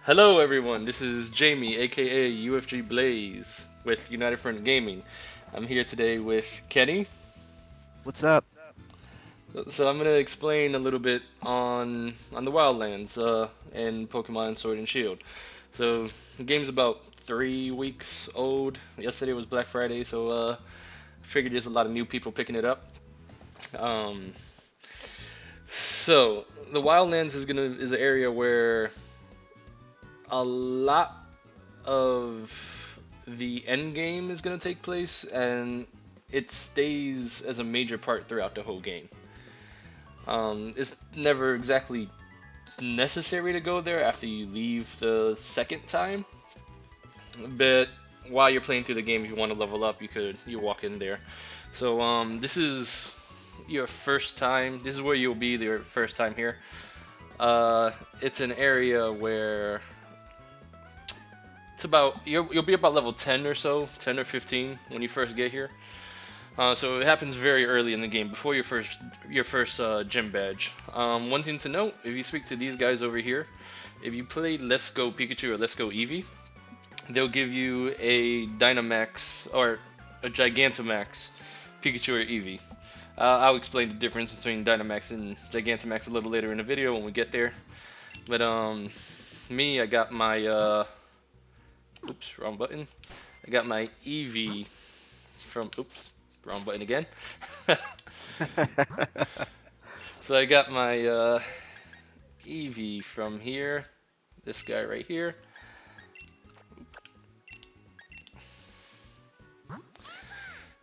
Hello everyone, this is Jamie, aka UFG Blaze, with United Front Gaming. I'm here today with Kenny. What's up? So I'm gonna explain a little bit on the Wildlands and Pokemon Sword and Shield. So the game's about 3 weeks old. Yesterday was Black Friday, so I figured there's a lot of new people picking it up. Um, so the Wildlands is an area where a lot of the end game is going to take place, and it stays as a major part throughout the whole game. It's never exactly necessary to go there after you leave the second time, but while you're playing through the game, if you want to level up, you walk in there. So this is your first time. This is where you'll be your first time here. It's an area where you'll be about level 10 or so, 10 or 15 when you first get here. So it happens very early in the game, before your first gym badge. One thing to note: if you speak to these guys over here, if you play Let's Go Pikachu or Let's Go Eevee, they'll give you a Dynamax or a Gigantamax Pikachu or Eevee. I'll explain the difference between Dynamax and Gigantamax a little later in the video when we get there. But me, I got my oops, wrong button. I got my Eevee from oops, wrong button again. So I got my Eevee from here, this guy right here.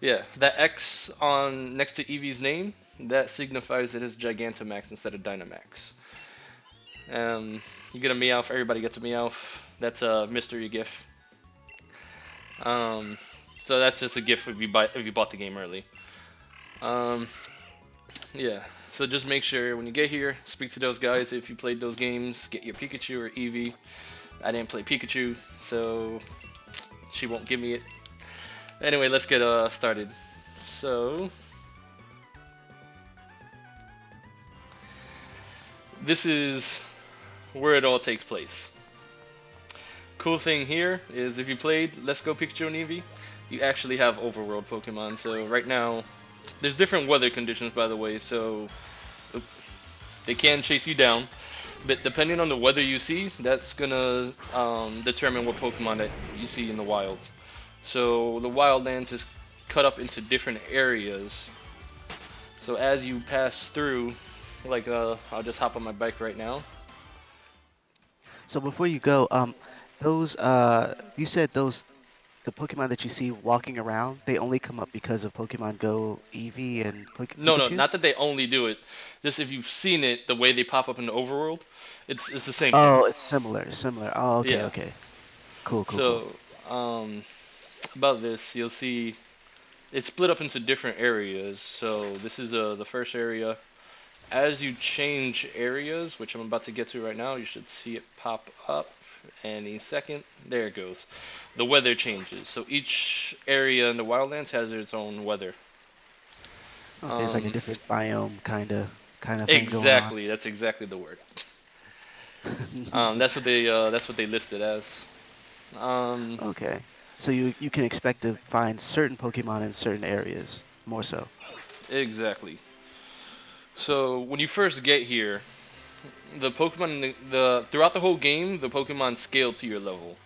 Yeah, that X on next to Eevee's name, that signifies it is Gigantamax instead of Dynamax. You get a Meowth, everybody gets a Meowth. That's a mystery gift. Um, so that's just a gift if you bought the game early. Um, yeah. So just make sure when you get here, speak to those guys. If you played those games, get your Pikachu or Eevee. I didn't play Pikachu, so she won't give me it. Anyway, let's get started. So this is where it all takes place. Cool thing here is if you played Let's Go Pikachu and Eevee, you actually have overworld Pokemon. So right now, there's different weather conditions, by the way, so they can chase you down. But depending on the weather you see, that's gonna determine what Pokemon that you see in the wild. So the wildlands is cut up into different areas. So as you pass through, like I'll just hop on my bike right now. So before you go, those you said the Pokemon that you see walking around, they only come up because of Pokemon Go, Eevee, and No, no, Pikachu? not that they only do it. Just if you've seen it, the way they pop up in the overworld, it's the same thing. Oh, it's similar. Oh, okay, Yeah. okay. Cool. So about this, you'll see it's split up into different areas. So this is the first area. As you change areas, which I'm about to get to right now, you should see it pop up any second. There it goes. The weather changes. So each area in the wildlands has its own weather. Okay, it's like a Um, different biome kind of thing going on. exactly. That's exactly the word. That's what they listed as. Um, Okay. So you can expect to find certain Pokemon in certain areas, more so. exactly. So when you first get here, the Pokemon the throughout the whole game, the Pokemon scale to your level,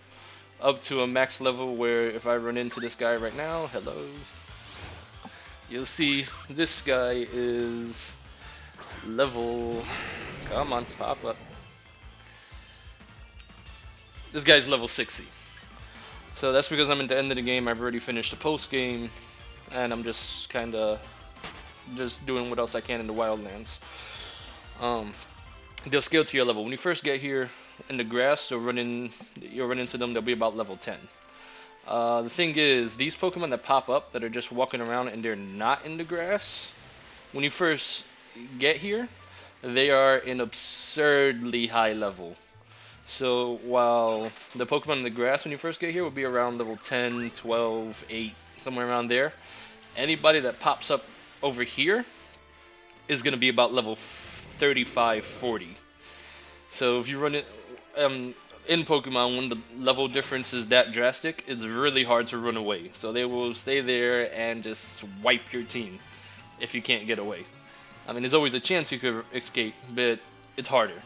up to a max level where if I run into this guy right now, hello, you'll see this guy is level. Come on, pop up. This guy's level 60. So that's because I'm at the end of the game. I've already finished the post game, and I'm just kind of just doing what else I can in the wildlands. Um, they'll scale to your level. When you first get here in the grass, you'll run into them. They'll be about level 10. The thing is, these Pokemon that pop up that are just walking around and they're not in the grass, when you first get here, they are an absurdly high level. So while the Pokemon in the grass when you first get here will be around level 10, 12, 8, somewhere around there, anybody that pops up over here is going to be about level 35, 40. So if you run it, um, in Pokemon, when the level difference is that drastic, it's really hard to run away. So they will stay there and just wipe your team if you can't get away. I mean, there's always a chance you could escape, but it's harder.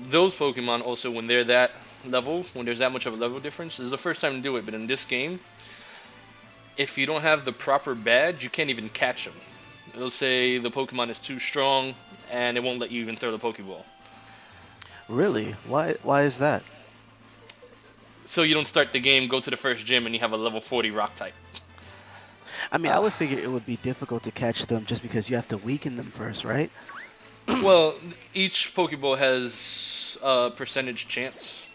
Those Pokemon also, when they're that level, when there's that much of a level difference, this is the first time to do it. But in this game, if you don't have the proper badge, you can't even catch them. It'll say the Pokemon is too strong, and it won't let you even throw the Pokeball. Really? Why is that? So you don't start the game, go to the first gym, and you have a level 40 Rock type. I mean, I Uh, would figure it would be difficult to catch them just because you have to weaken them first, right? well, each Pokeball has a percentage chance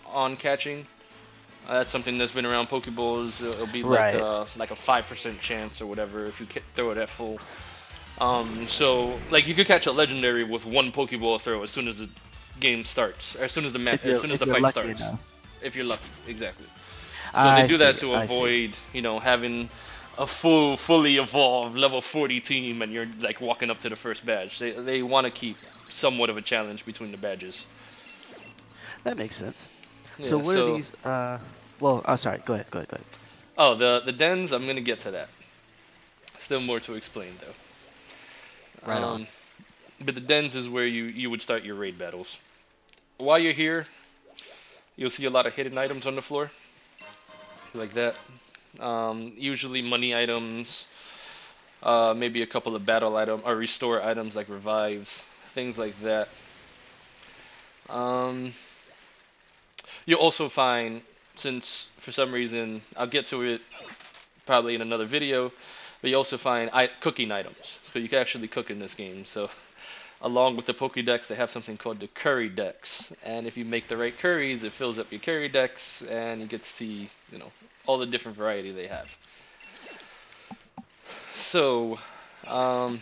on catching. That's something that's been around Pokeballs. It'll be Right. like a 5% chance or whatever if you throw it at full. So like you could catch a legendary with one Pokeball throw as soon as the game starts, or as soon as If the you're fight lucky starts, enough. if you're lucky, exactly. So they I do that see. to I see. avoid, having a fully evolved level 40 team and you're like walking up to the first badge. They want to keep somewhat of a challenge between the badges. That makes sense. So Yeah. what are So these well, sorry. Go ahead. Go ahead. Go ahead. oh, the dens. I'm gonna get to that. Still more to explain though. Right on. But the dens is where you would start your raid battles. While you're here, you'll see a lot of hidden items on the floor, like that. Usually money items, maybe a couple of battle item or restore items like revives, things like that. Um, you'll also find, since for some reason I'll get to it probably in another video, but you also find cooking items. So you can actually cook in this game. So along with the Pokédex, they have something called the Curry Dex, and if you make the right curries, it fills up your Curry Dex, and you get to see, all the different variety they have. So, um,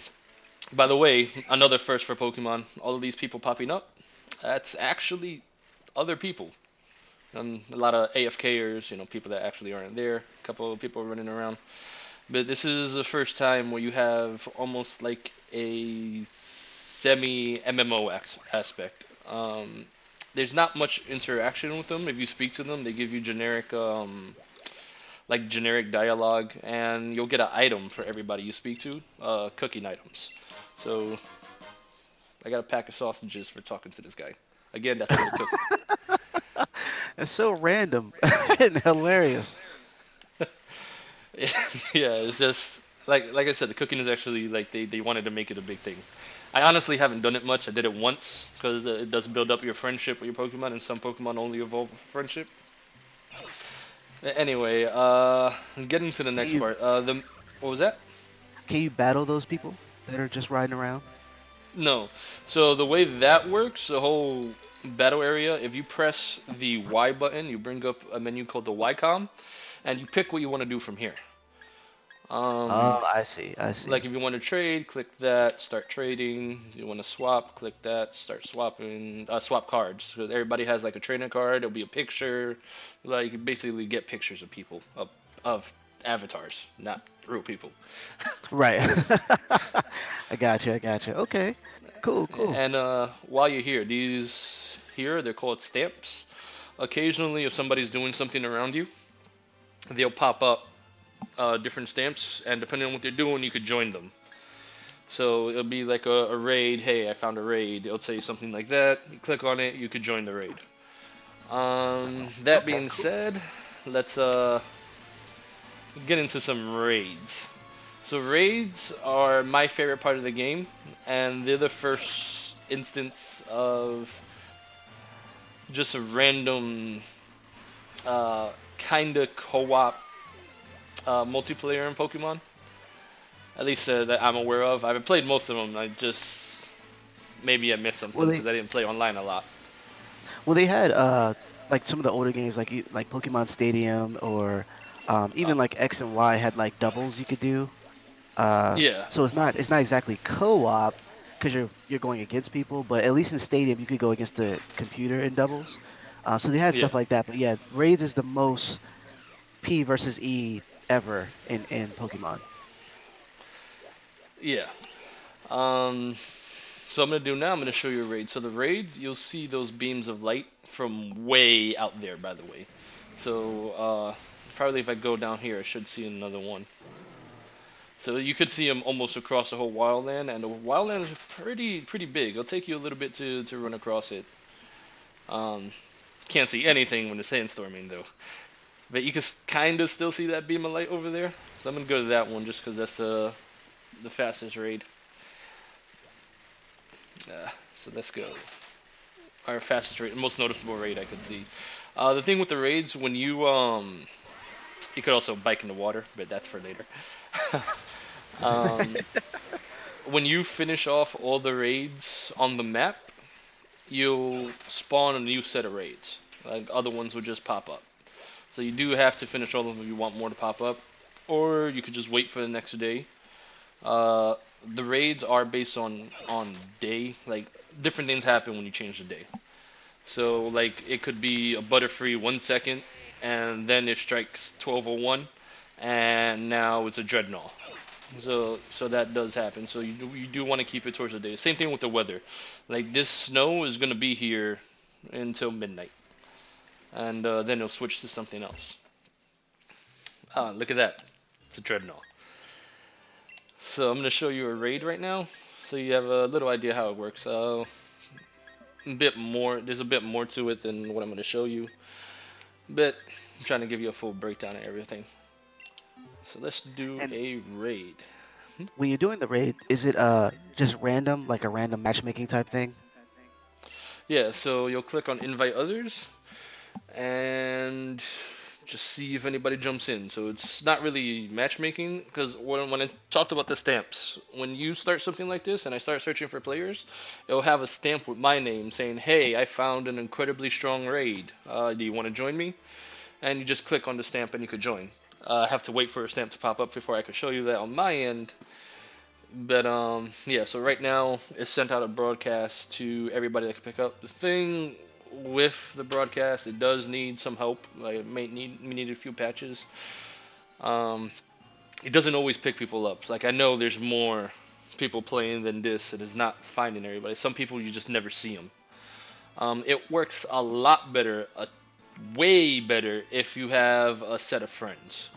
by the way, another first for Pokemon. All of these people popping up, that's actually other people. A lot of AFKers, people that actually aren't there. A couple of people running around. But this is the first time where you have almost like a semi MMO aspect. There's not much interaction with them. If you speak to them, they give you generic dialogue, and you'll get an item for everybody you speak to, cooking items. So I got a pack of sausages for talking to this guy. Again, that's for the cooking. It's so random and hilarious. Yeah, it's just like I said, the cooking is actually like they wanted to make it a big thing. I honestly haven't done it much. I did it once because it does build up your friendship with your Pokemon, and some Pokemon only evolve for friendship. Anyway, getting to the Can next you part. The What was that? can you battle those people that are just riding around? No. So the way that works, the whole battle area, if you press the Y button, you bring up a menu called the Y-com, and you pick what you want to do from here. Um, Oh, I see. I like see. if you want to trade, click that, start trading. If you want to swap, click that, start swapping, swap cards. Because everybody has like a trainer card. There'll be a picture. Like you basically get pictures of people of avatars, not real people. Right. I got you. I got you. Okay. Cool. Cool. And while you're here, these here they're called stamps. Occasionally, if somebody's doing something around you, they'll pop up different stamps, and depending on what they're doing, you could join them. So it'll be like a raid. Hey, I found a raid. It'll say something like that. You click on it, you could join the raid. That Okay. being Cool. said, let's get into some raids. So raids are my favorite part of the game, and they're the first instance of just a random kind of co-op multiplayer in Pokemon. At least that I'm aware of. I've played most of them. I just maybe I missed Well, something because I didn't play online a lot. they had like some of the older games like like Pokemon Stadium or Uh, even like X and Y had like doubles you could do. yeah, So it's not exactly co-op because you're going against people, but at least in Stadium you could go against the computer in doubles. So they had yeah, stuff like that. But yeah, Raids is the most P versus E ever in Pokemon. yeah. Um, So I'm gonna do now. I'm gonna show you a raid. So the raids, you'll see those beams of light from way out there. By the way, so probably if I go down here, I should see another one. So you could see them almost across the whole wildland, and the wildland is pretty big. It'll take you a little bit to run across it. Um, can't see anything when it's sandstorming though, but you can kind of still see that beam of light over there. So I'm gonna go to that one just because that's the fastest raid. So let's go. Our fastest raid, most noticeable raid I could see. The thing with the raids, when you could also bike in the water, but that's for later. um, when you finish off all the raids on the map, you'll spawn a new set of raids. Like other ones would just pop up. So you do have to finish all of them if you want more to pop up, or you could just wait for the next day. Uh, the raids are based on day. Like different things happen when you change the day. So like it could be a butterfree 1 second, and then it strikes 12:01, and now it's a dreadnought. So that does happen. So you do want to keep it towards the day. Same thing with the weather. Like this snow is gonna be here until midnight, and then it'll switch to something else. Ah, look at that. It's a dreadnought. So I'm gonna show you a raid right now, so you have a little idea how it works. A bit more. There's a bit more to it than what I'm gonna show you, but I'm trying to give you a full breakdown of everything. So let's do And a raid. when you're doing the raid, is it just random, like a random matchmaking type thing? Yeah, so you'll click on invite others and just see if anybody jumps in. So it's not really matchmaking because when I talked about the stamps, when you start something like this and I start searching for players, it'll have a stamp with my name saying, "Hey, I found an incredibly strong raid. Do you want to join me?" And you just click on the stamp and you could join. I have to wait for a stamp to pop up before I could show you that on my end. But yeah. So right now it's sent out a broadcast to everybody that can pick up. The thing with the broadcast, it does need some help. Like it may need a few patches. Um, it doesn't always pick people up. Like I know there's more people playing than this. It is not finding everybody. Some people you just never see them. It works a lot better, way better if you have a set of friends.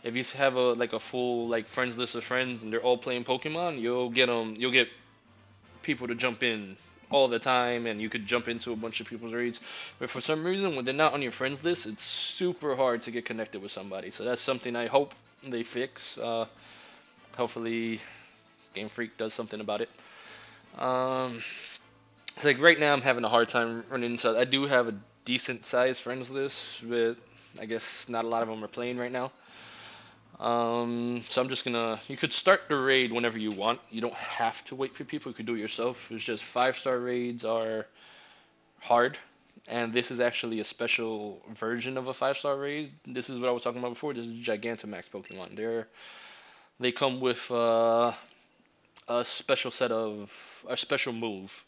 If you have a full like friends list of friends and they're all playing Pokemon, you'll get people to jump in all the time, and you could jump into a bunch of people's raids. But for some reason, when they're not on your friends list, it's super hard to get connected with somebody. So that's something I hope they fix. Hopefully, Game Freak does something about it. Um, like right now, I'm having a hard time running into. I do have a decent sized friends list, but I guess not a lot of them are playing right now. So I'm just gonna. You could start the raid whenever you want. You don't have to wait for people. You could do it yourself. It's just 5-star raids are hard, and this is actually a special version of a 5-star raid. This is what I was talking about before. This is Gigantamax Pokemon. They come with a special set of a special move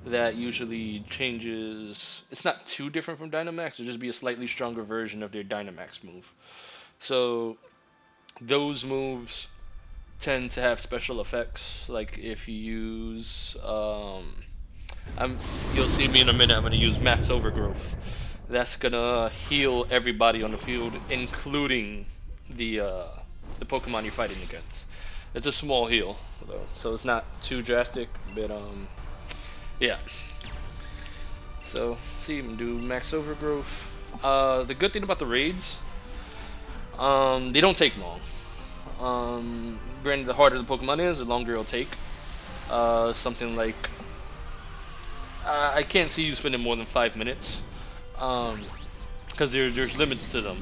that usually changes. It's not too different from Dynamax. It'll just be a slightly stronger version of their Dynamax move. So those moves tend to have special effects. Like if you use, you'll see me in a minute. I'm gonna use Max Overgrowth. That's gonna heal everybody on the field, including the uh, the Pokemon you're fighting against. It's a small heal, though, so it's not too drastic. But yeah. So see, I'm gonna do Max Overgrowth. The good thing about the raids, they don't take long. Granted, the harder the Pokemon is, the longer it'll take. Something like I can't see you spending more than 5 minutes, because there's limits to them.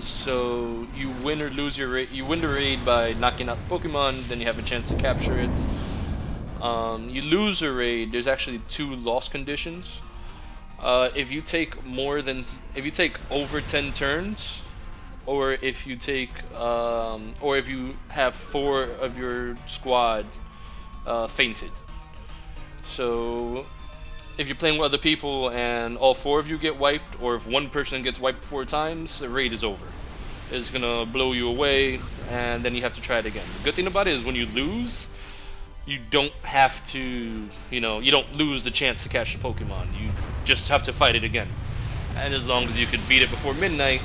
So you win or lose your raid. You win the raid by knocking out the Pokemon, then you have a chance to capture it. You lose a raid. There's actually 2 loss conditions. If you take over 10 turns, or if you have 4 of your squad fainted. So if you're playing with other people and all 4 of you get wiped, or if one person gets wiped 4 times, the raid is over. It's gonna blow you away, and then you have to try it again. The good thing about it is when you lose, you don't have to, you don't lose the chance to catch the Pokemon. You just have to fight it again. And as long as you could beat it before midnight,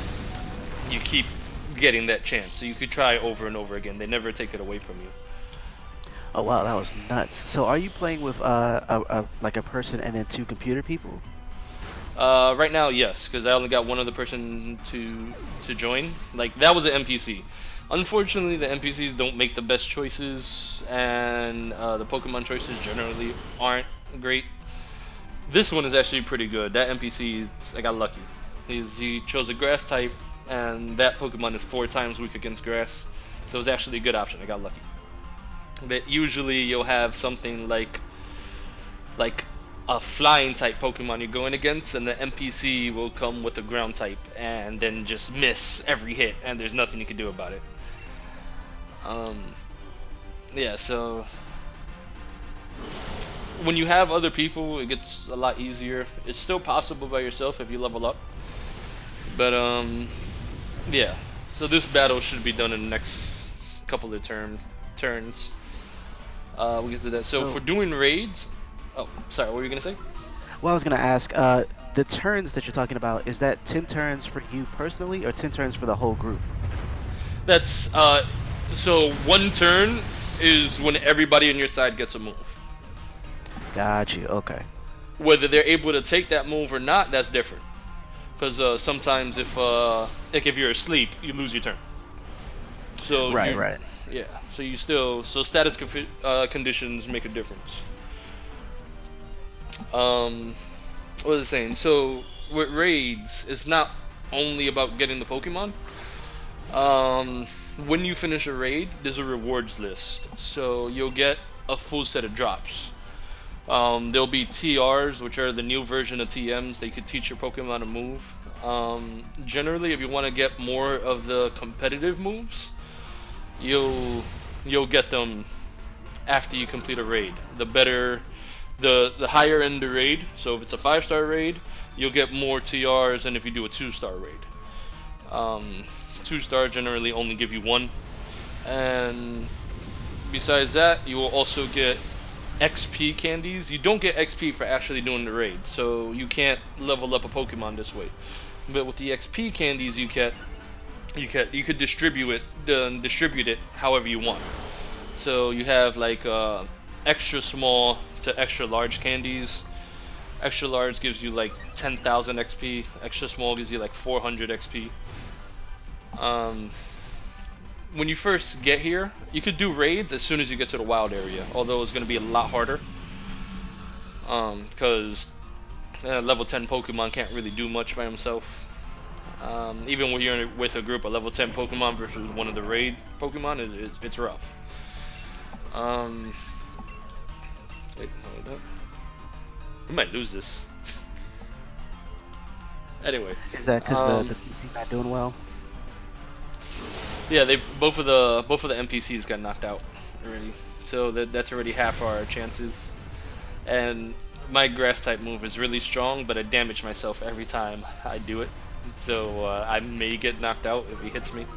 you keep getting that chance. So you could try over and over again. They never take it away from you. Oh wow, that was nuts. So are you playing with like a person and then two computer people? Right now, yes, because I only got one other person to join. Like that was an NPC. Unfortunately, the NPCs don't make the best choices, and the Pokemon choices generally aren't great. This one is actually pretty good. That NPC, I got lucky. He chose a grass type, and that Pokemon is 4 times weak against grass, so it was actually a good option. I got lucky. But usually you'll have something like a flying type Pokemon you're going against, and the NPC will come with a ground type and then just miss every hit, and there's nothing you can do about it. Um, yeah, so when you have other people, it gets a lot easier. It's still possible by yourself if you level up, but yeah. So this battle should be done in the next couple of turns. We get to that. So for So, doing raids, oh, sorry, what were you gonna say? well, I was gonna ask, the turns that you're talking about, is that 10 turns for you personally or 10 turns for the whole group? That's so one turn is when everybody on your side gets a move. Got you. Okay. Whether they're able to take that move or not, that's different. Because sometimes like if you're asleep, you lose your turn. So Right, right. yeah. So you still, status conditions make a difference. Um, what was I saying? So with raids, it's not only about getting the Pokemon. Um, when you finish a raid, there's a rewards list. So you'll get a full set of drops. There'll be TRs, which are the new version of TMs. They could teach your Pokemon to move. Generally, if you want to get more of the competitive moves, you'll get them after you complete a raid. The better, the higher end the raid. So if it's a 5-star raid, you'll get more TRs than if you do a 2-star raid. Um, 2-star generally only give you one, and besides that, you will also get XP candies. You don't get XP for actually doing the raid, so you can't level up a Pokemon this way. But with the XP candies you could distribute it however you want. So you have like extra small to extra large candies. Extra large gives you like 10,000 XP. Extra small gives you like 400 XP. Um, when you first get here, you could do raids as soon as you get to the wild area. Although it's going to be a lot harder. Because level 10 Pokemon can't really do much by himself. Even when you're with a group of level 10 Pokemon versus one of the raid Pokemon, it's rough. Wait, hold up. We might lose this. Anyway, Is that because the PC not doing well? yeah, they both of the NPCs got knocked out already, so that's already half our chances. And my grass type move is really strong, but I damage myself every time I do it, so I may get knocked out if he hits me.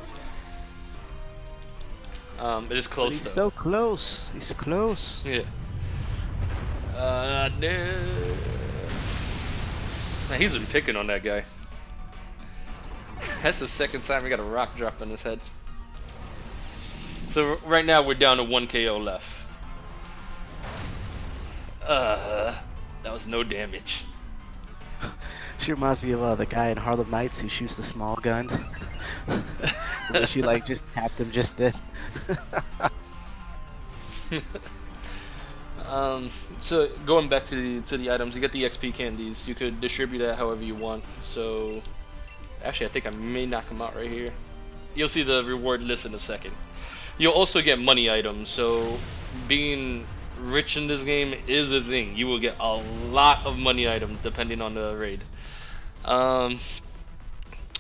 It is But close he's though. so close. He's close. Yeah. No. Man, he's been picking on that guy. That's the second time he got a rock drop on his head. So right now we're down to 1 KO left. That was no damage. She reminds me of the guy in Harlem Nights who shoots the small gun. Where she like just tapped him just then. So going back to the items, you get the XP candies. You could distribute that however you want. So actually, I think I may knock them out right here. You'll see the reward list in a second. You'll also get money items. So being rich in this game is a thing. You will get a lot of money items depending on the raid. Um,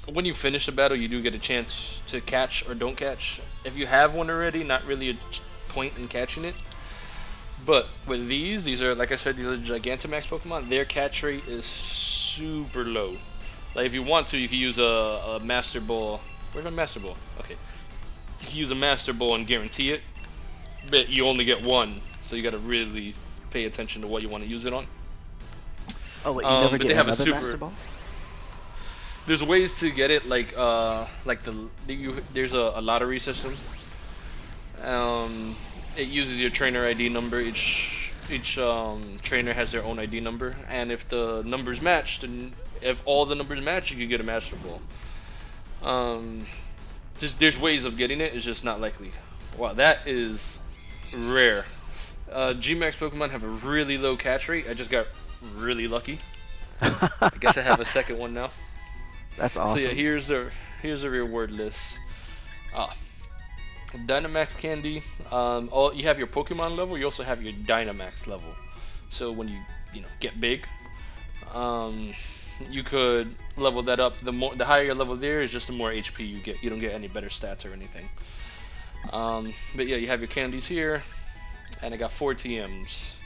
when you finish the battle, you do get a chance to catch or don't catch. If you have one already, not really a point in catching it. But with these are, like I said, these are Gigantamax Pokemon. Their catch rate is super low. Like if you want to, you can use a Master Ball. Where's my Master Ball? Okay. You can use a Master Ball and guarantee it, but you only get one. So you got to really pay attention to what you want to use it on. Oh, wait, you never But get they have a another Master super. Ball? There's ways to get it like there's a lottery system. Um, it uses your trainer ID number. Each trainer has their own ID number, and if the numbers match, then if all the numbers match, you can get a Master Ball. Um, just there's ways of getting it. It's just not likely. Wow, that is rare. G.A.M.E Pokemon have a really low catch rate. I just got really lucky. I guess I have a second one now. That's So yeah, awesome. here's the reward list. Ah, Dynamax candy. All you have your Pokemon level. You also have your Dynamax level. So when you get big, um, you could level that up. The higher your level there is, just the more HP you get. You don't get any better stats or anything. But yeah, you have your candies here, and I got 4 TMs.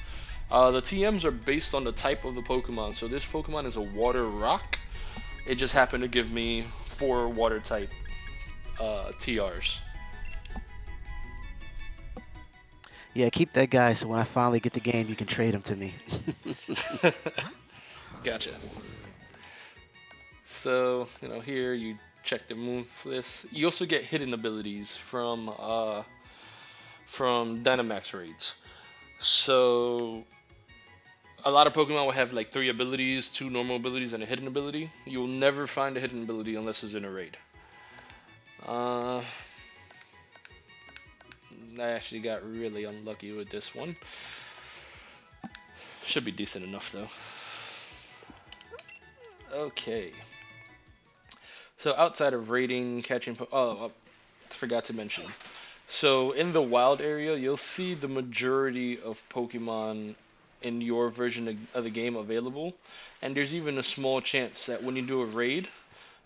The TMs are based on the type of the Pokemon. So this Pokemon is a Water Rock. It just happened to give me 4 Water type TRs. Yeah, keep that guy so when I finally get the game, you can trade him to me. Gotcha. So here you check the move list. You also get hidden abilities from Dynamax raids. So a lot of Pokemon will have like 3 abilities, 2 normal abilities, and a hidden ability. You'll never find a hidden ability unless it's in a raid. Uh, I actually got really unlucky with this one. Should be decent enough though. Okay. So outside of raiding, catching, I forgot to mention. So in the wild area, you'll see the majority of Pokemon in your version of the game available, and there's even a small chance that when you do a raid,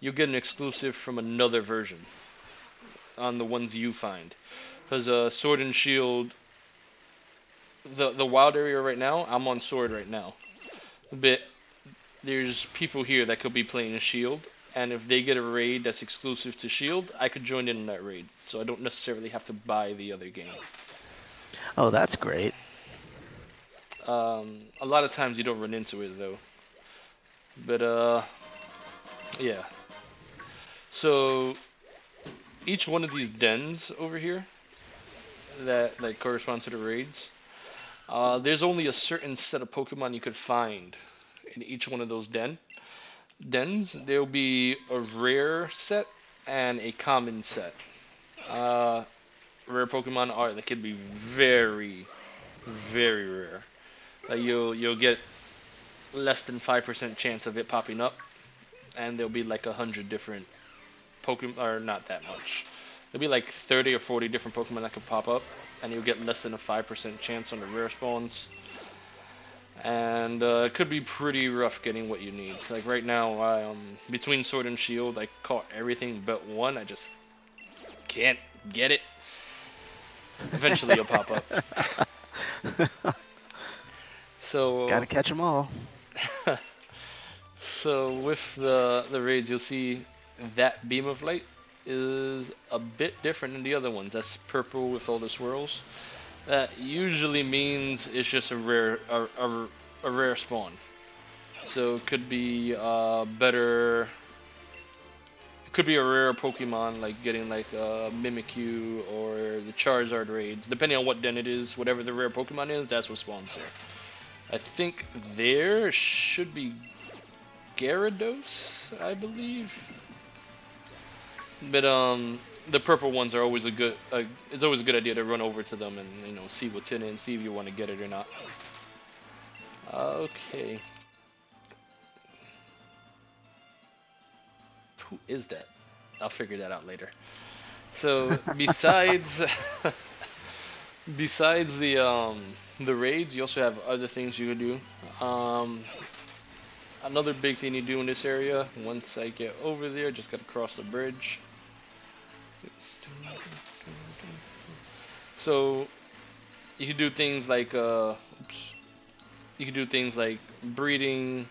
you'll get an exclusive from another version on the ones you find. Because Sword and Shield, the wild area right now, I'm on Sword right now. But there's people here that could be playing a Shield, and if they get a raid that's exclusive to Shield, I could join in that raid, so I don't necessarily have to buy the other game. Oh, that's great. A lot of times you don't run into it though. But yeah. So each one of these dens over here that correspond to the raids, there's only a certain set of Pokemon you could find in each one of those dens. There'll be a rare set and a common set. Uh, Rare Pokemon are they could be very, very rare. Like you'll get less than 5% chance of it popping up, and there'll be like 100 different Pokemon, or not that much. There'll be like 30 or 40 different Pokemon that could pop up, and you'll get less than a 5% chance on the rare spawns. And it could be pretty rough getting what you need. Like right now, between Sword and Shield, I caught everything but one. I just can't get it. Eventually, it'll pop up. Gotta So, catch them all. so with the raids, you'll see that beam of light is a bit different than the other ones. That's purple with all the swirls. That usually means it's just a rare spawn. So it could be better. It could be a rare Pokemon, like getting like Mimikyu or the Charizard raids. Depending on what den it is, whatever the rare Pokemon is, that's what spawns there. I think there should be Gyarados, I believe. But the purple ones are always a good. It's always a good idea to run over to them and see what's in it and see if you want to get it or not. Okay. Who is that? I'll figure that out later. So besides besides the raids, you also have other things you can do. Another big thing you do in this area, once I get over there, just gotta cross the bridge. So you can do things like you can do things like breeding,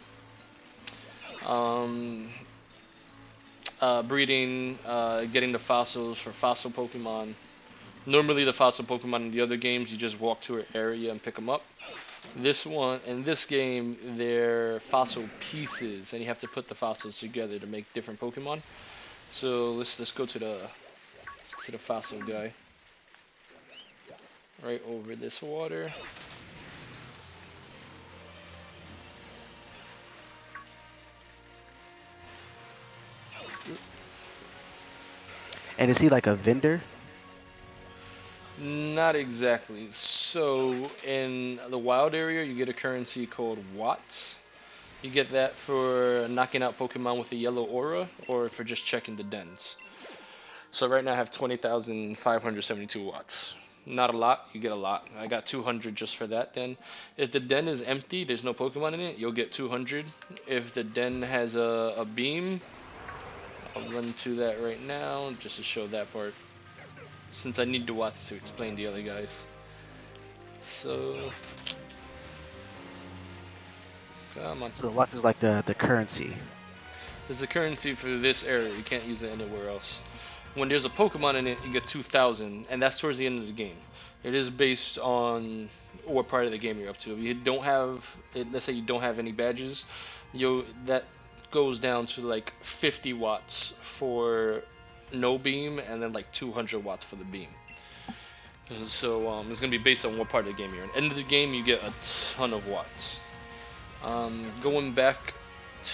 um, getting the fossils for fossil Pokemon. Normally the fossil Pokemon in the other games, you just walk to an area and pick them up. This one, in this game, they're fossil pieces, and you have to put the fossils together to make different Pokemon. So let's go to the fossil guy. Right over this water. And is he like a vendor? Not exactly. So in the wild area, you get a currency called Watts. You get that for knocking out Pokemon with a yellow aura, or for just checking the dens. So right now I have 20,572 watts. Not a lot, you get a lot. I got 200 just for that den. If the den is empty, there's no Pokemon in it, you'll get 200. If the den has a beam, I'll run to that right now just to show that part. Since I need the watts to explain the other guys. So, come on. So Watts is like the currency. There's a currency for this area, you can't use it anywhere else. When there's a Pokemon in it, you get 2,000, and that's towards the end of the game. It is based on what part of the game you're up to. If you don't have, let's say you don't have any badges, that goes down to like 50 watts for no beam, and then like 200 watts for the beam. So it's gonna be based on what part of the game you're in. End of the game, you get a ton of watts. Going back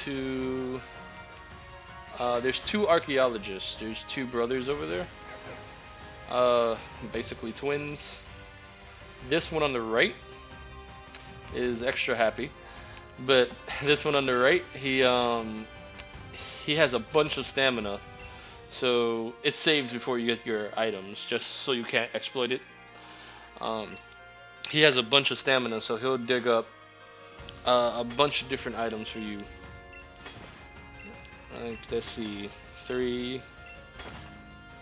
to there's two archaeologists. There's two brothers over there. Basically twins. This one on the right is extra happy, but this one on the right, he has a bunch of stamina, so it saves before you get your items, just so you can't exploit it. Um, he has a bunch of stamina, so he'll dig up a bunch of different items for you. Let's see, three.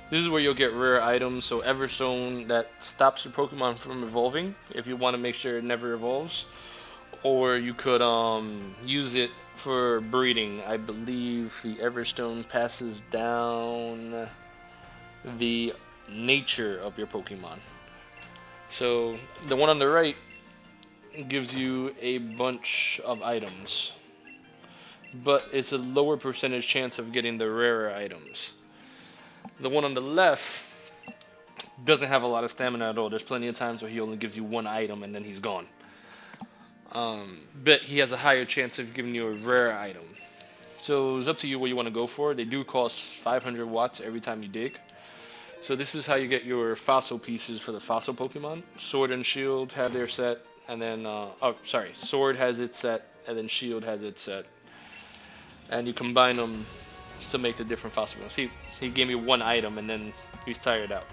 This is where you'll get rare items, so Everstone that stops your Pokemon from evolving if you want to make sure it never evolves. Or you could use it for breeding. I believe the Everstone passes down the nature of your Pokemon. So the one on the right gives you a bunch of items, but it's a lower percentage chance of getting the rarer items. The one on the left doesn't have a lot of stamina at all. There's plenty of times where he only gives you one item and then he's gone. But he has a higher chance of giving you a rare item. So it's up to you what you want to go for. They do cost 500 watts every time you dig. So this is how you get your fossil pieces for the fossil Pokemon. Sword and Shield have their set, and then Sword has its set, and then Shield has its set, and you combine them to make the different fossil ones. He gave me one item, and then he's tired out.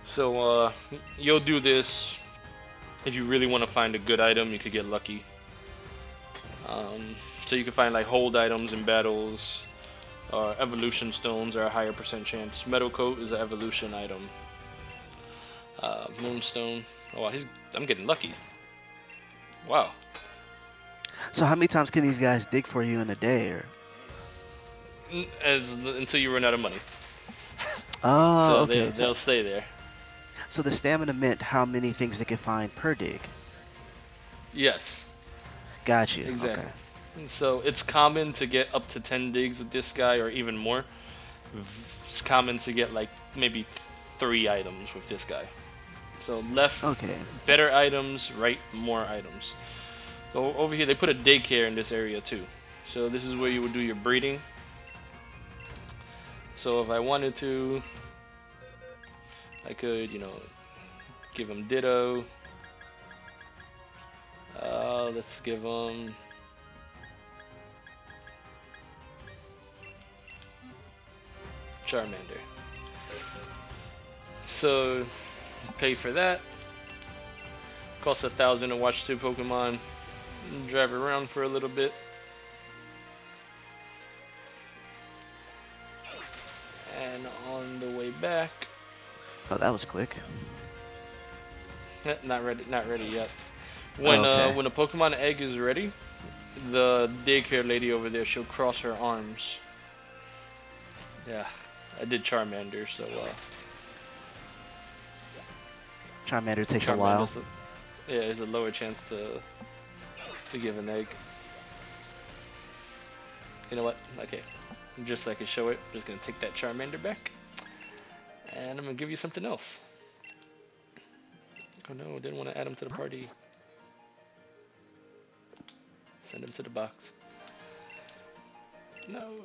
So you'll do this if you really want to find a good item. You could get lucky. So you can find like hold items in battles. Evolution stones are a higher percent chance. Metal coat is an evolution item. Moonstone. Oh, I'm getting lucky. Wow. So how many times can these guys dig for you in a day? Or... Until you run out of money. Oh, So okay. they'll stay there. So the stamina meant how many things they can find per dig. Yes. Got you. Exactly. Okay. So it's common to get up to 10 digs with this guy, or even more. It's common to get like maybe 3 items with this guy. So left, Okay. better items, right, more items. So over here, they put a daycare in this area too. So this is where you would do your breeding. So if I wanted to, I could, give him Ditto. Let's give him Charmander. So pay for that. Costs 1,000 to watch 2 Pokemon. Drive around for a little bit. And on the way back. Oh, that was quick. Not ready yet. Oh, okay. When a Pokemon egg is ready, the daycare lady over there, she'll cross her arms. Yeah, I did Charmander, so Charmander takes a while. Charmander's yeah, is a lower chance to give an egg. You know what? Okay, just so I can show it, I'm just gonna take that Charmander back, and I'm gonna give you something else. Oh no, didn't want to add him to the party. Send him to the box. No.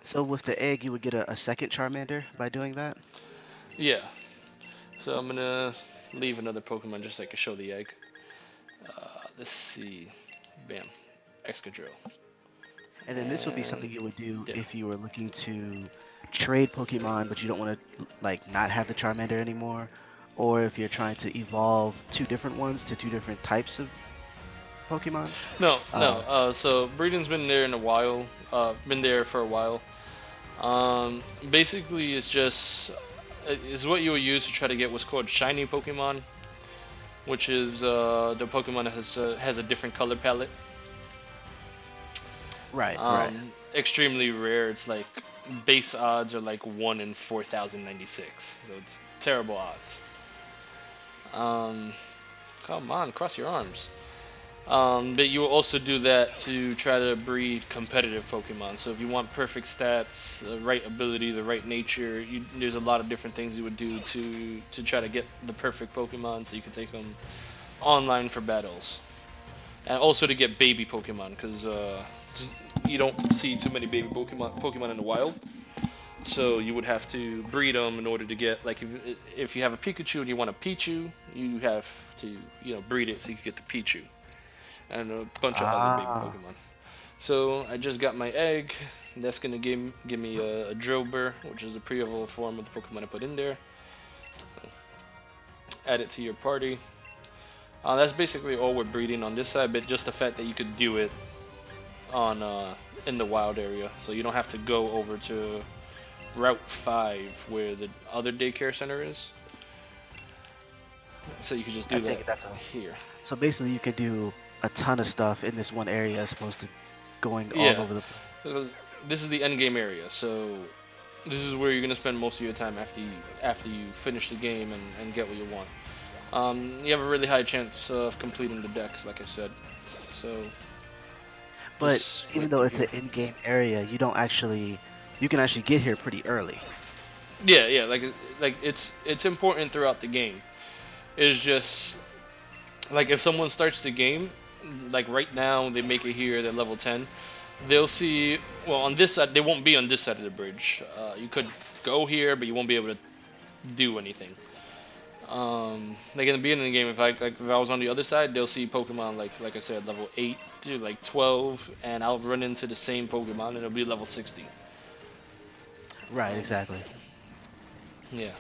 So with the egg, you would get a second Charmander by doing that? Yeah. So I'm gonna leave another Pokemon just so I can show the egg. Let's see. Bam. Excadrill. And then this would be something And you would do yeah. if you were looking to trade Pokemon, but you don't want to like not have the Charmander anymore, or if you're trying to evolve two different ones to two different types of Pokemon. No, no. Uh, So breeding's been there in a while. Been there for a while. Basically, it's just is what you will use to try to get what's called shiny Pokemon, which is the Pokemon that has a different color palette. right, right. Extremely rare. It's like base odds are like 1 in 4,096, so it's terrible odds. Um, Come on, cross your arms. But you will also do that to try to breed competitive Pokemon. So if you want perfect stats, the right ability, the right nature, there's a lot of different things you would do to try to get the perfect Pokemon, so you can take them online for battles, and also to get baby Pokemon, because you don't see too many baby Pokemon in the wild. So you would have to breed them in order to get, like, if you have a Pikachu and you want a Pichu, you have to breed it so you can get the Pichu and a bunch of other baby Ah, Pokemon. So I just got my egg. That's gonna give me a Drillbur, which is the pre-evolved form of the Pokemon I put in there. So add it to your party. That's basically all we're breeding on this side, but just the fact that you could do it on in the wild area, so you don't have to go over to Route 5 where the other daycare center is. So you could just I do take that it that's a. here. So basically, you could do a ton of stuff in this one area as opposed to going all Yeah, over the place. because this is the end game area, so this is where you're gonna spend most of your time after you finish the game and get what you want. You have a really high chance of completing the decks, like I said. So But just even wait though through it's an here. in-game area, you can actually get here pretty early. Yeah, yeah, like it's important throughout the game. It's just like if someone starts the game, like right now they make it here, they're level 10. They'll see, well, on this side, they won't be on this side of the bridge. You could go here, but you won't be able to do anything. Like in the beginning of the game, if I was on the other side, they'll see Pokemon like I said, level 8 to like 12, and I'll run into the same Pokemon, and it'll be level 60. Right, Um, exactly. yeah.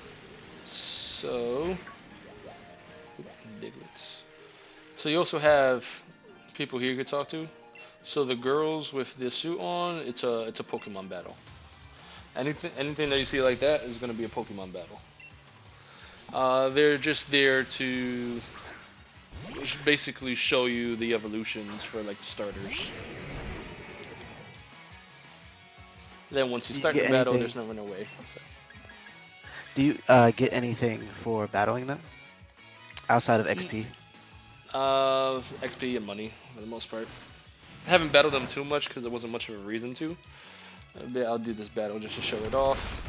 So, Diglets. So you also have people here you could talk to. So the girls with the suit on, it's a Pokemon battle. Anything that you see like that is gonna be a Pokemon battle. They're just there to basically show you the evolutions for like the starters. Then once you Do you start get the battle, there's anything? never no way. So, Do you get anything for battling them outside of mm, XP? XP and money for the most part. I haven't battled them too much because there wasn't much of a reason to. But I'll do this battle just to show it off.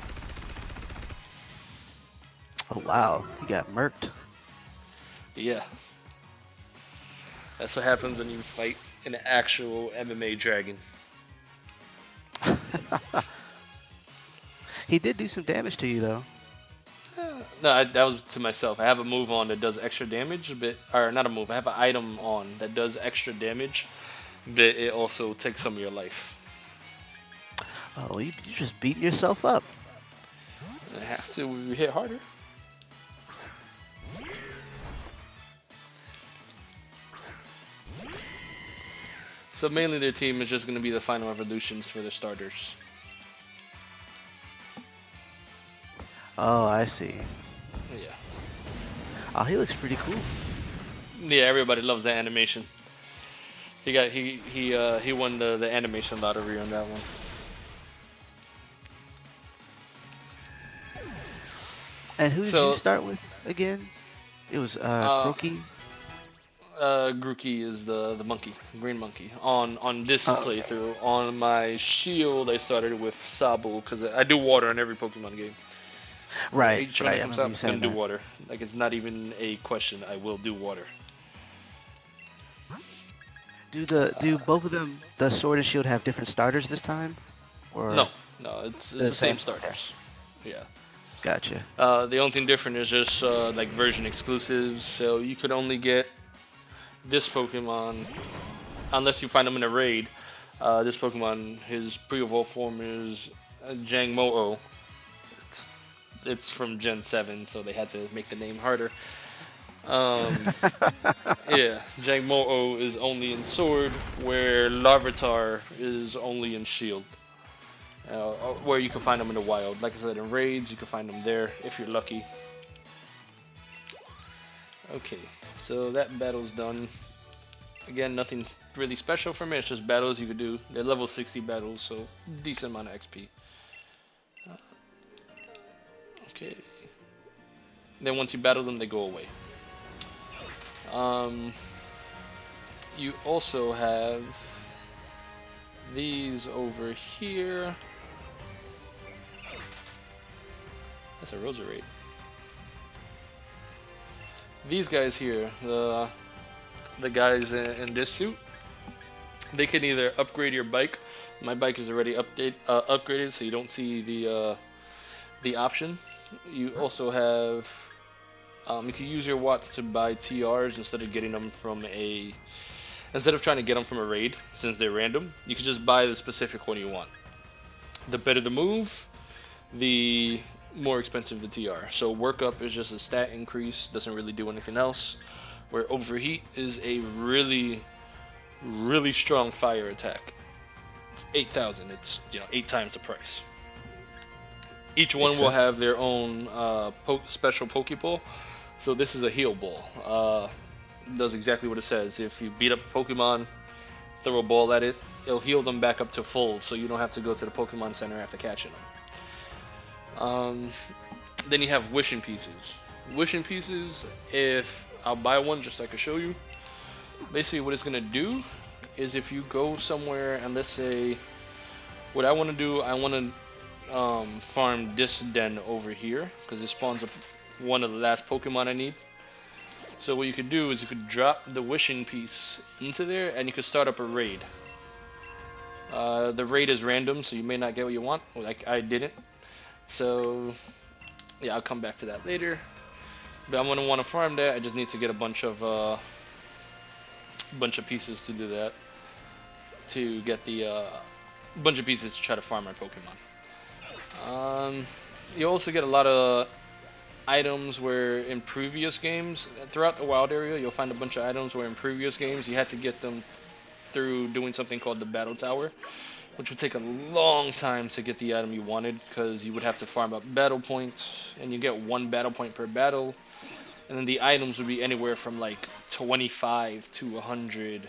Oh wow, you got murked. Yeah, that's what happens when you fight an actual MMA dragon. He did do some damage to you though. No, that was to myself. I have a move on that does extra damage, but or not a move. I have an item on that does extra damage, but it also takes some of your life. Oh, you just beating yourself up. I have to hit harder. So mainly their team is just going to be the final evolutions for the starters. Oh, I see. Yeah. Oh, he looks pretty cool. Yeah, everybody loves that animation. He won the animation lottery on that one. And who did you So, start with again? It was uh, Croaky. Grookey is the monkey, green monkey. On this Oh, okay. playthrough, on my shield, I started with Sabo because I do water in every Pokemon game. Right, Each one right. that I comes remember up, you gonna saying do that. water. Like it's not even a question. I will do water. Do both of them, the Sword and Shield, have different starters this time, No, or no, it's the the same same? Okay, starters. Yeah. gotcha. The only thing different is just like version exclusives. So you could only get this Pokemon unless you find him in a raid. This Pokemon, his pre-evolved form is Jangmo-O. It's it's from Gen 7, so they had to make the name harder. Um, yeah, Jangmo-O is only in Sword, where Larvitar is only in Shield. Where you can find them in the wild. Like I said, in raids, you can find them there if you're lucky. Okay, so that battle's done. Again, nothing really special for me. It's just battles you could do. They're level 60 battles, so decent amount of XP. Okay. Then once you battle them, they go away. Um, you also have these over here. That's a Roserade. These guys here, the guys in this suit, they can either upgrade your bike. My bike is already upgraded, so you don't see the option. You also have you can use your watts to buy TRs instead of getting them from a instead of trying to get them from a raid since they're random. You can just buy the specific one you want. The better the move, the more expensive the TR. So workup is just a stat increase, doesn't really do anything else. Where overheat is a really strong fire attack. It's 8,000. It's 8 times the price. Each Makes one will sense. have their own special Pokeball. So this is a heal ball. Does exactly what it says. If you beat up a Pokemon, throw a ball at it, it'll heal them back up to full, so you don't have to go to the Pokemon Center after catching them. Then you have wishing pieces. Wishing pieces, if I'll buy one just so I can show you. Basically, what it's gonna do is if you go somewhere and let's say what I want to do, I want to farm this den over here because it spawns up one of the last Pokemon I need. So what you could do is you could drop the wishing piece into there and you could start up a raid. The raid is random, so you may not get what you want. Like I didn't. So yeah, I'll come back to that later. But I'm gonna want to farm that. I just need to get a bunch of pieces to do that. To get the bunch of pieces to try to farm my Pokemon. You also get a lot of items where in previous games, throughout the wild area, you'll find a bunch of items where in previous games you had to get them through doing something called the Battle Tower, which would take a long time to get the item you wanted because you would have to farm up battle points, and you get one battle point per battle, and then the items would be anywhere from like 25 to 100,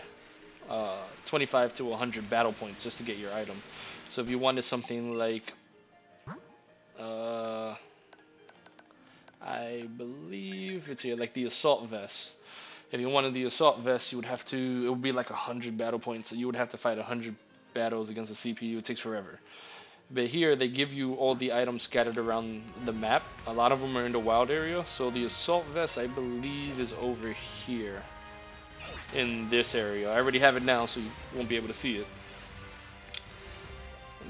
25 to 100 battle points just to get your item. So if you wanted something like, uh, I believe it's here, like the assault vest. If you wanted the assault vest, you would have to. It would be like 100 battle points. So you would have to fight 100 battles against a CPU. It takes forever. But here they give you all the items scattered around the map. A lot of them are in the wild area. So the assault vest, I believe, is over here in this area. I already have it now, so you won't be able to see it.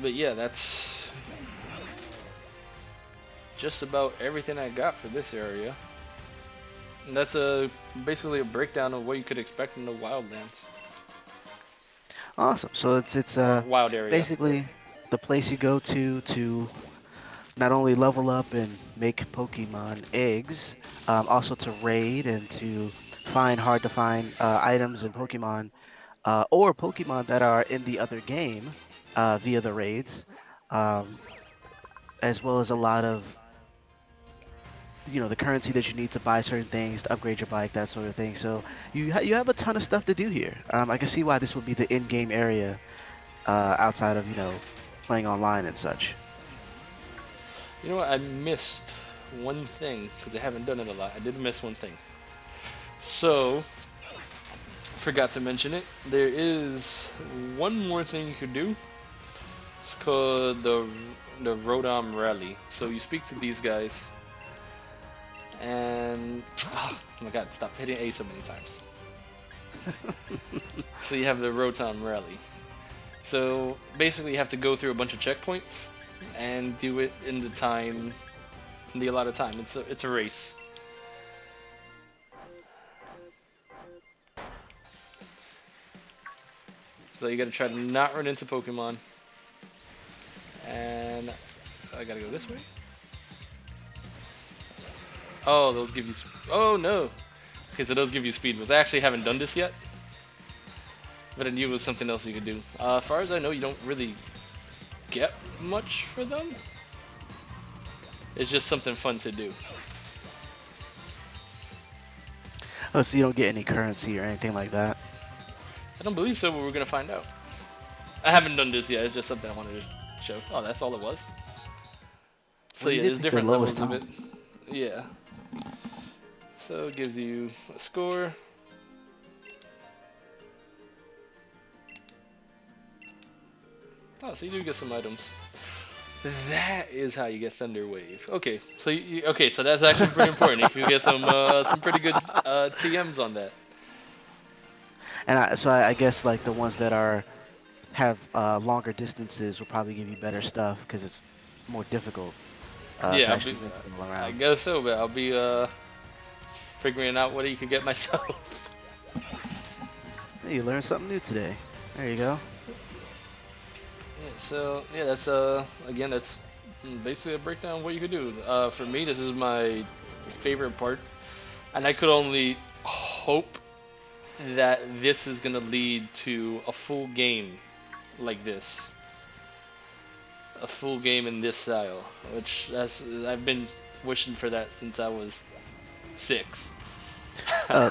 But yeah, that's just about everything I got for this area. And that's basically a breakdown of what you could expect in the wildlands Awesome. So it's or wild area. basically the place you go to not only level up and make Pokemon eggs, also to raid and to find hard to find items and Pokemon, or Pokemon that are in the other game via the raids, um, as well as a lot of the currency that you need to buy certain things to upgrade your bike, that sort of thing. So you have a ton of stuff to do here. I can see why this would be the in-game area outside of playing online and such. You know what? I missed one thing because I haven't done it a lot. I did miss one thing. So, forgot to mention it. There is one more thing you could do. It's called the Rodom Rally. So you speak to these guys, and oh my god, stop hitting A so many times. So you have the Rotom Rally. So basically, you have to go through a bunch of checkpoints and do it in the time, in the allotted time. It's a race. So you gotta try to not run into Pokemon. And I gotta go this way. Oh, those give you. Oh no. Okay, so those give you speed boost. I actually haven't done this yet, but I knew it was something else you could do. As far as I know, you don't really get much for them. It's just something fun to do. Oh, so you don't get any currency or anything like that? I don't believe so, but we're gonna find out. I haven't done this yet. It's just something I wanted to show. Oh, that's all it was. So Well, you yeah, did there's pick the different lowest levels of it. time. Yeah. So it gives you a score. Oh, so you do get some items. That is how you get Thunder Wave. Okay, so okay, so that's actually pretty important. You could get some pretty good TMs on that. And I guess like the ones that are have longer distances will probably give you better stuff because it's more difficult to Yeah, actually move it all I around. guess so, but I'll be figuring out what you could get myself. Hey, you learned something new today. There you go. Yeah, so yeah, that's again that's basically a breakdown of what you could do. For me, this is my favorite part, and I could only hope that this is gonna lead to a full game like this, a full game in this style, which that's I've been wishing for that since I was 6. Uh,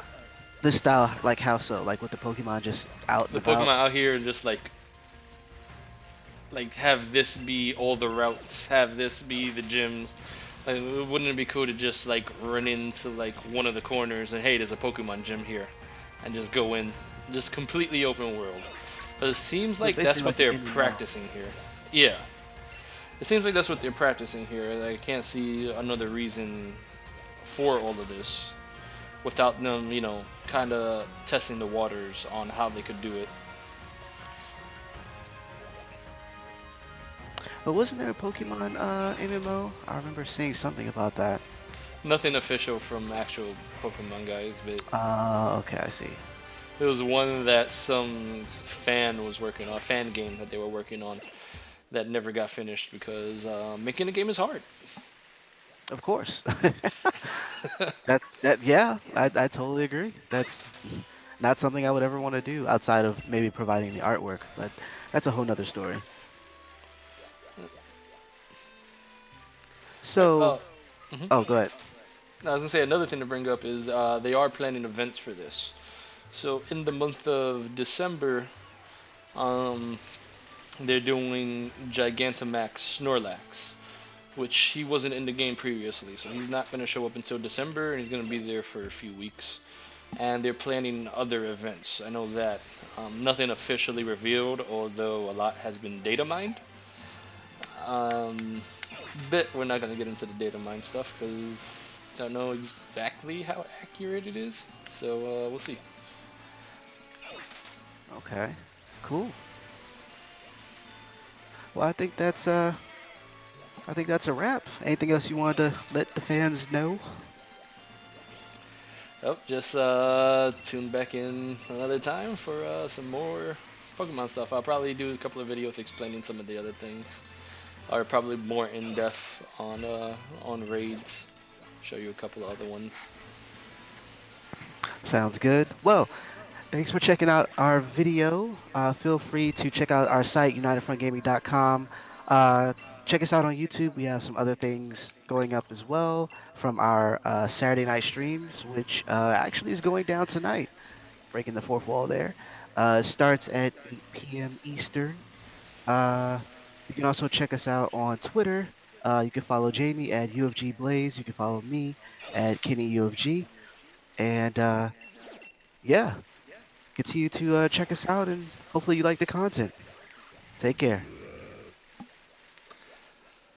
this style, like how so? Like with the Pokemon just out and The Pokemon about? out here just like have this be all the routes, have this be the gyms. Like, wouldn't it be cool to just like run into like one of the corners and hey, there's a Pokemon gym here, and just go in, just completely open world. But it seems So like that's basically what like an they're MMO. practicing here. Yeah, it seems like that's what they're practicing here. Like, I can't see another reason for all of this without them, kind of testing the waters on how they could do it. But wasn't there a Pokemon MMO? I remember seeing something about that. Nothing official from actual Pokemon guys, but Okay, I see. it was one that some fan was working on, a fan game that they were working on that never got finished because making a game is hard. Of course. That's that. Yeah, I totally agree. That's not something I would ever want to do outside of maybe providing the artwork, but that's a whole nother story. Right, So, mhm. oh, go ahead. I was gonna say another thing to bring up is they are planning events for this. So in the month of December, um, they're doing Gigantamax Snorlax, which he wasn't in the game previously, so he's not going to show up until December, and he's going to be there for a few weeks. And they're planning other events. I know that. Nothing officially revealed, although a lot has been data mined. Um, but we're not going to get into the data mine stuff because I don't know exactly how accurate it is. So we'll see. Okay, cool. Well, I think that's a wrap. Anything else you wanted to let the fans know? Oh, just tune back in another time for some more Pokemon stuff. I'll probably do a couple of videos explaining some of the other things, or probably more in depth on raids. Show you a couple of other ones. Sounds good. Well, thanks for checking out our video. Feel free to check out our site, unitedfrontgaming.com. Uh, Check us out on YouTube. We have some other things going up as well from our Saturday night streams, which actually is going down tonight, breaking the fourth wall there. Starts at 8 p.m. Eastern. Uh, you can also check us out on Twitter. You can follow Jamie at UFG Blaze. You can follow me at Kenny UFG. And yeah, continue to check us out and hopefully you like the content. Take care.